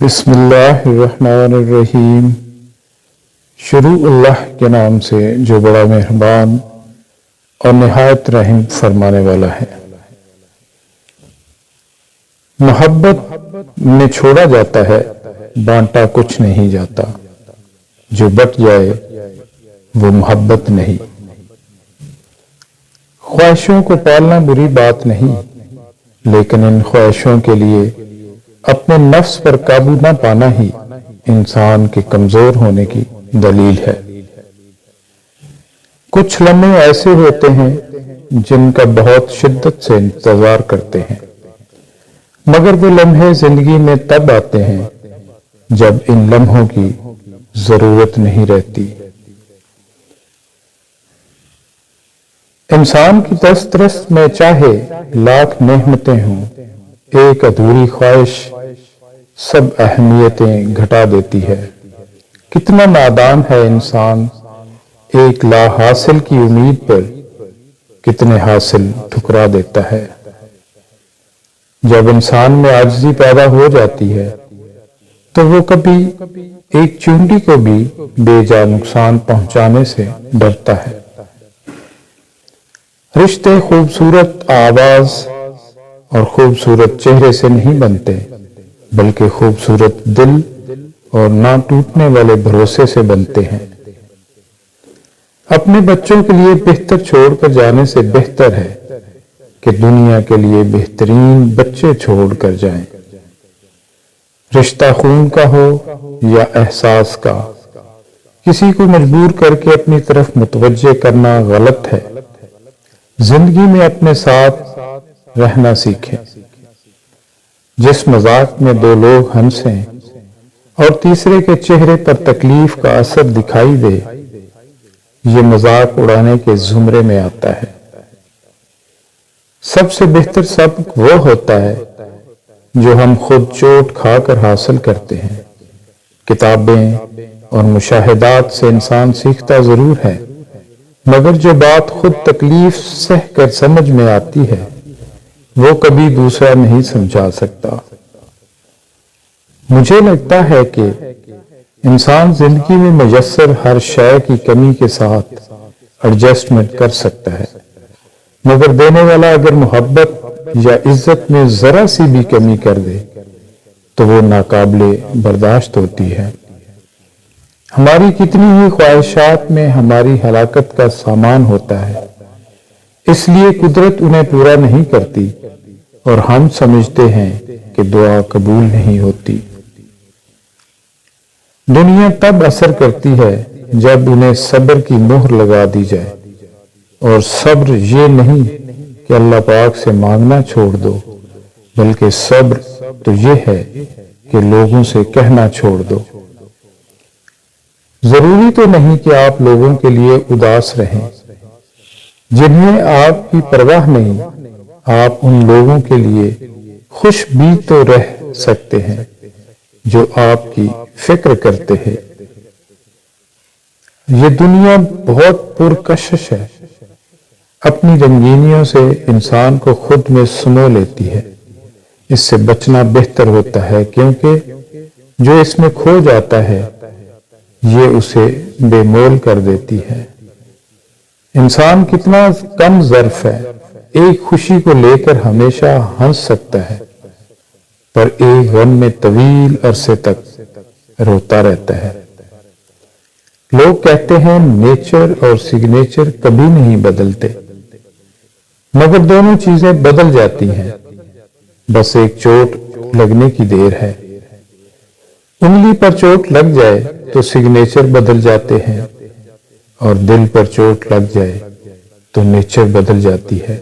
بسم اللہ الرحمن الرحیم۔ شروع اللہ کے نام سے جو بڑا مہربان اور نہایت رحم فرمانے والا ہے۔ محبت میں چھوڑا جاتا ہے، بانٹا کچھ نہیں جاتا۔ جو بٹ جائے وہ محبت نہیں۔ خواہشوں کو پالنا بری بات نہیں، لیکن ان خواہشوں کے لیے اپنے نفس پر قابو نہ پانا ہی انسان کے کمزور ہونے کی دلیل ہے۔ کچھ لمحے ایسے ہوتے ہیں جن کا بہت شدت سے انتظار کرتے ہیں، مگر وہ لمحے زندگی میں تب آتے ہیں جب ان لمحوں کی ضرورت نہیں رہتی۔ انسان کی دست رست میں چاہے لاکھ نعمتیں ہوں، ایک ادھوری خواہش سب اہمیتیں گھٹا دیتی ہے۔ کتنا نادان ہے انسان، ایک لا حاصل کی امید پر کتنے حاصل ٹھکرا دیتا ہے۔ جب انسان میں عاجزی پیدا ہو جاتی ہے تو وہ کبھی ایک چونٹی کو بھی بے جا نقصان پہنچانے سے ڈرتا ہے۔ رشتے خوبصورت آواز اور خوبصورت چہرے سے نہیں بنتے، بلکہ خوبصورت دل اور نہ ٹوٹنے والے بھروسے سے بنتے ہیں۔ اپنے بچوں کے لیے بہتر چھوڑ کر جانے سے بہتر ہے کہ دنیا کے لیے بہترین بچے چھوڑ کر جائیں۔ رشتہ خون کا ہو یا احساس کا، کسی کو مجبور کر کے اپنی طرف متوجہ کرنا غلط ہے۔ زندگی میں اپنے ساتھ رہنا سیکھیں۔ جس مذاق میں دو لوگ ہنسیں اور تیسرے کے چہرے پر تکلیف کا اثر دکھائی دے، یہ مذاق اڑانے کے زمرے میں آتا ہے۔ سب سے بہتر سبق وہ ہوتا ہے جو ہم خود چوٹ کھا کر حاصل کرتے ہیں۔ کتابیں اور مشاہدات سے انسان سیکھتا ضرور ہے، مگر جو بات خود تکلیف سہ کر سمجھ میں آتی ہے وہ کبھی دوسرا نہیں سمجھا سکتا۔ مجھے لگتا ہے کہ انسان زندگی میں میسر ہر شے کی کمی کے ساتھ ایڈجسٹمنٹ کر سکتا ہے، مگر دینے والا اگر محبت یا عزت میں ذرا سی بھی کمی کر دے تو وہ ناقابل برداشت ہوتی ہے۔ ہماری کتنی ہی خواہشات میں ہماری ہلاکت کا سامان ہوتا ہے، اس لیے قدرت انہیں پورا نہیں کرتی اور ہم سمجھتے ہیں کہ دعا قبول نہیں ہوتی۔ دنیا تب اثر کرتی ہے جب انہیں صبر کی مہر لگا دی جائے، اور صبر یہ نہیں کہ اللہ پاک سے مانگنا چھوڑ دو، بلکہ صبر تو یہ ہے کہ لوگوں سے کہنا چھوڑ دو۔ ضروری تو نہیں کہ آپ لوگوں کے لیے اداس رہیں، جنہیں آپ کی پرواہ نہیں۔ آپ ان لوگوں کے لیے خوش بھی تو رہ سکتے ہیں جو آپ کی فکر کرتے ہیں۔ یہ دنیا بہت پرکشش ہے، اپنی رنگینیوں سے انسان کو خود میں سمو لیتی ہے۔ اس سے بچنا بہتر ہوتا ہے، کیونکہ جو اس میں کھو جاتا ہے یہ اسے بے مول کر دیتی ہے۔ انسان کتنا کم ظرف ہے، ایک خوشی کو لے کر ہمیشہ ہنس سکتا ہے، پر ایک غم میں طویل عرصے تک روتا رہتا ہے۔ لوگ کہتے ہیں نیچر اور سگنیچر کبھی نہیں بدلتے، مگر دونوں چیزیں بدل جاتی ہیں، بس ایک چوٹ لگنے کی دیر ہے۔ انگلی پر چوٹ لگ جائے تو سگنیچر بدل جاتے ہیں، اور دل پر چوٹ لگ جائے تو نیچر بدل جاتی ہے۔